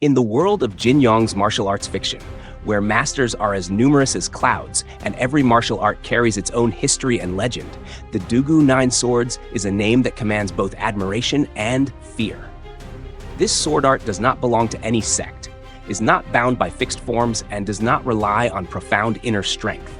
In the world of Jin Yong's martial arts fiction, where masters are as numerous as clouds and every martial art carries its own history and legend, the Dugu Nine Swords is a name that commands both admiration and fear. This sword art does not belong to any sect, is not bound by fixed forms, and does not rely on profound inner strength.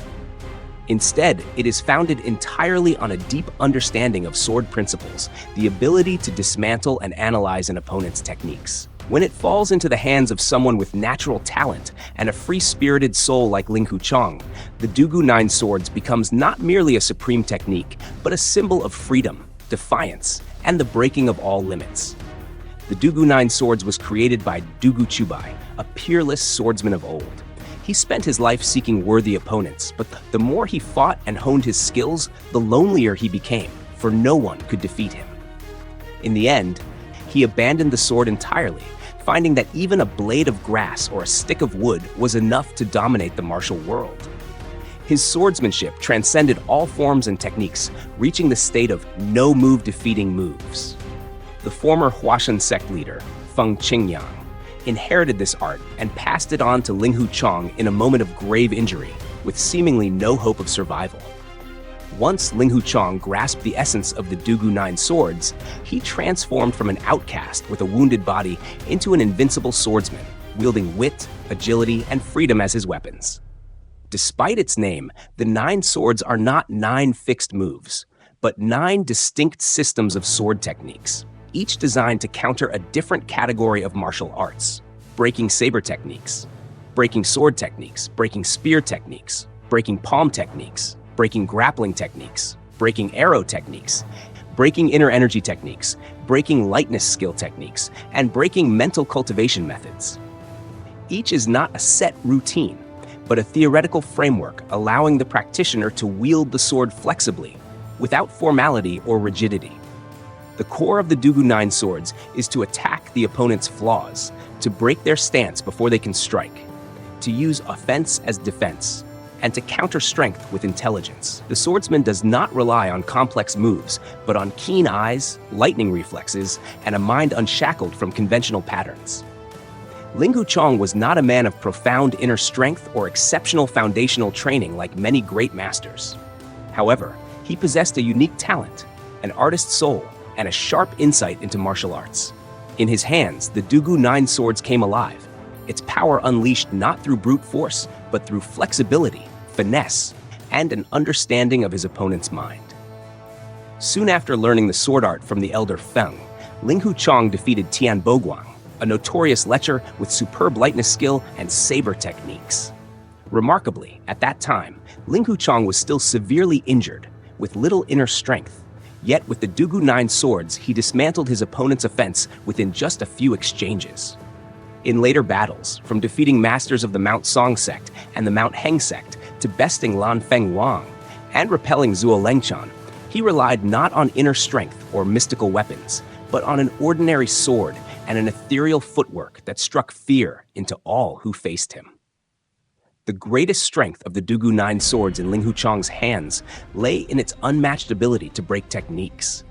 Instead, it is founded entirely on a deep understanding of sword principles, the ability to dismantle and analyze an opponent's techniques. When it falls into the hands of someone with natural talent and a free-spirited soul like Ling Huchang, the Dugu Nine Swords becomes not merely a supreme technique, but a symbol of freedom, defiance, and the breaking of all limits. The Dugu Nine Swords was created by Dugu Chubai, a peerless swordsman of old. He spent his life seeking worthy opponents, but the more he fought and honed his skills, the lonelier he became, for no one could defeat him. In the end, he abandoned the sword entirely, finding that even a blade of grass or a stick of wood was enough to dominate the martial world. His swordsmanship transcended all forms and techniques, reaching the state of no-move defeating moves. The former Huashan sect leader, Feng Qingyang, inherited this art and passed it on to Ling Huchang in a moment of grave injury, with seemingly no hope of survival. Once Ling Huchang grasped the essence of the Dugu Nine Swords, he transformed from an outcast with a wounded body into an invincible swordsman, wielding wit, agility, and freedom as his weapons. Despite its name, the Nine Swords are not 9 fixed moves, but 9 distinct systems of sword techniques, each designed to counter a different category of martial arts: breaking saber techniques, breaking sword techniques, breaking spear techniques, breaking palm techniques, breaking grappling techniques, breaking arrow techniques, breaking inner energy techniques, breaking lightness skill techniques, and breaking mental cultivation methods. Each is not a set routine, but a theoretical framework allowing the practitioner to wield the sword flexibly, without formality or rigidity. The core of the Dugu Nine Swords is to attack the opponent's flaws, to break their stance before they can strike, to use offense as defense, and to counter strength with intelligence. The swordsman does not rely on complex moves, but on keen eyes, lightning reflexes, and a mind unshackled from conventional patterns. Ling Huchang was not a man of profound inner strength or exceptional foundational training like many great masters. However, he possessed a unique talent, an artist's soul, and a sharp insight into martial arts. In his hands, the Dugu Nine Swords came alive, its power unleashed not through brute force, but through flexibility, finesse, and an understanding of his opponent's mind. Soon after learning the sword art from the elder Feng, Ling Huchang defeated Tian Boguang, a notorious lecher with superb lightness skill and saber techniques. Remarkably, at that time, Ling Huchang was still severely injured, with little inner strength. Yet with the Dugu Nine Swords, he dismantled his opponent's offense within just a few exchanges. In later battles, from defeating masters of the Mount Song sect and the Mount Heng sect to besting Lan Feng Wang and repelling Zhuo Lengchan, he relied not on inner strength or mystical weapons, but on an ordinary sword and an ethereal footwork that struck fear into all who faced him. The greatest strength of the Dugu Nine Swords in Ling Huchang's hands lay in its unmatched ability to break techniques.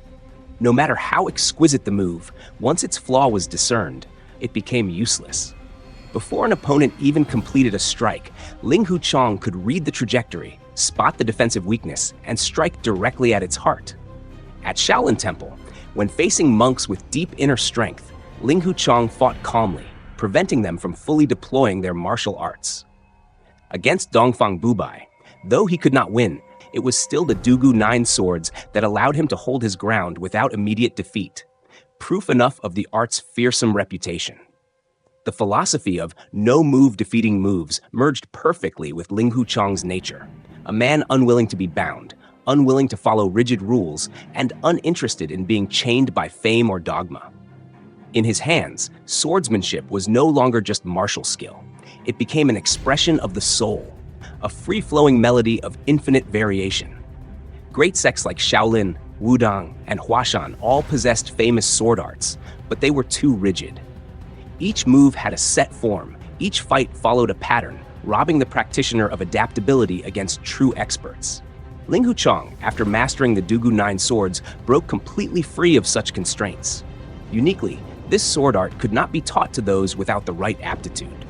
No matter how exquisite the move, once its flaw was discerned, it became useless. Before an opponent even completed a strike, Ling Huchang could read the trajectory, spot the defensive weakness, and strike directly at its heart. At Shaolin Temple, when facing monks with deep inner strength, Ling Huchang fought calmly, preventing them from fully deploying their martial arts. Against Dongfang Bubai, though he could not win, it was still the Dugu Nine Swords that allowed him to hold his ground without immediate defeat, proof enough of the art's fearsome reputation. The philosophy of no-move defeating moves merged perfectly with Ling Huchang's nature, a man unwilling to be bound, unwilling to follow rigid rules, and uninterested in being chained by fame or dogma. In his hands, swordsmanship was no longer just martial skill. It became an expression of the soul, a free-flowing melody of infinite variation. Great sects like Shaolin, Wudang, and Huashan all possessed famous sword arts, but they were too rigid. Each move had a set form, each fight followed a pattern, robbing the practitioner of adaptability against true experts. Ling Huchang, after mastering the Dugu Nine Swords, broke completely free of such constraints. Uniquely, This sword art could not be taught to those without the right aptitude.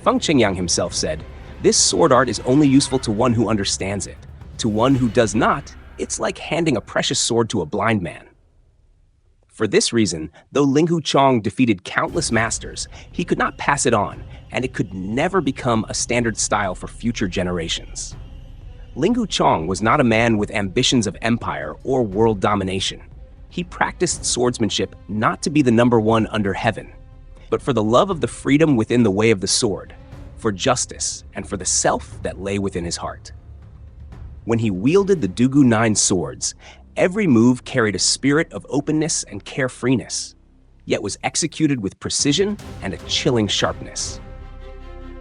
Feng Qingyang himself said, "This sword art is only useful to one who understands it. To one who does not, it's like handing a precious sword to a blind man." For this reason, though Ling Huchang defeated countless masters, he could not pass it on, and it could never become a standard style for future generations. Ling Huchang was not a man with ambitions of empire or world domination. He practiced swordsmanship not to be the number one under heaven, but for the love of the freedom within the way of the sword, for justice, and for the self that lay within his heart. When he wielded the Dugu Nine Swords, every move carried a spirit of openness and carefreeness, yet was executed with precision and a chilling sharpness.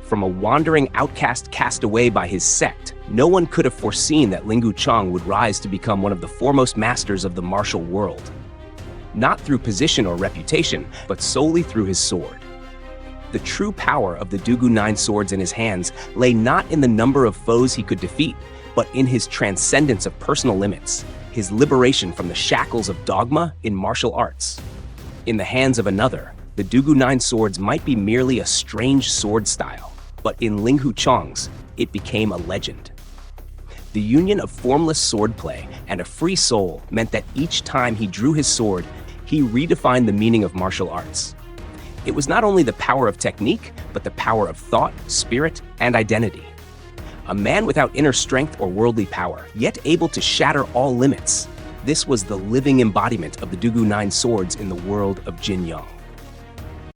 From a wandering outcast cast away by his sect, no one could have foreseen that Ling Huchang would rise to become one of the foremost masters of the martial world. Not through position or reputation, but solely through his sword. The true power of the Dugu Nine Swords in his hands lay not in the number of foes he could defeat, but in his transcendence of personal limits, his liberation from the shackles of dogma in martial arts. In the hands of another, the Dugu Nine Swords might be merely a strange sword style, but in Ling Huchang's, it became a legend. The union of formless swordplay and a free soul meant that each time he drew his sword, he redefined the meaning of martial arts. It was not only the power of technique, but the power of thought, spirit, and identity. A man without inner strength or worldly power, yet able to shatter all limits. This was the living embodiment of the Dugu Nine Swords in the world of Jin Yong.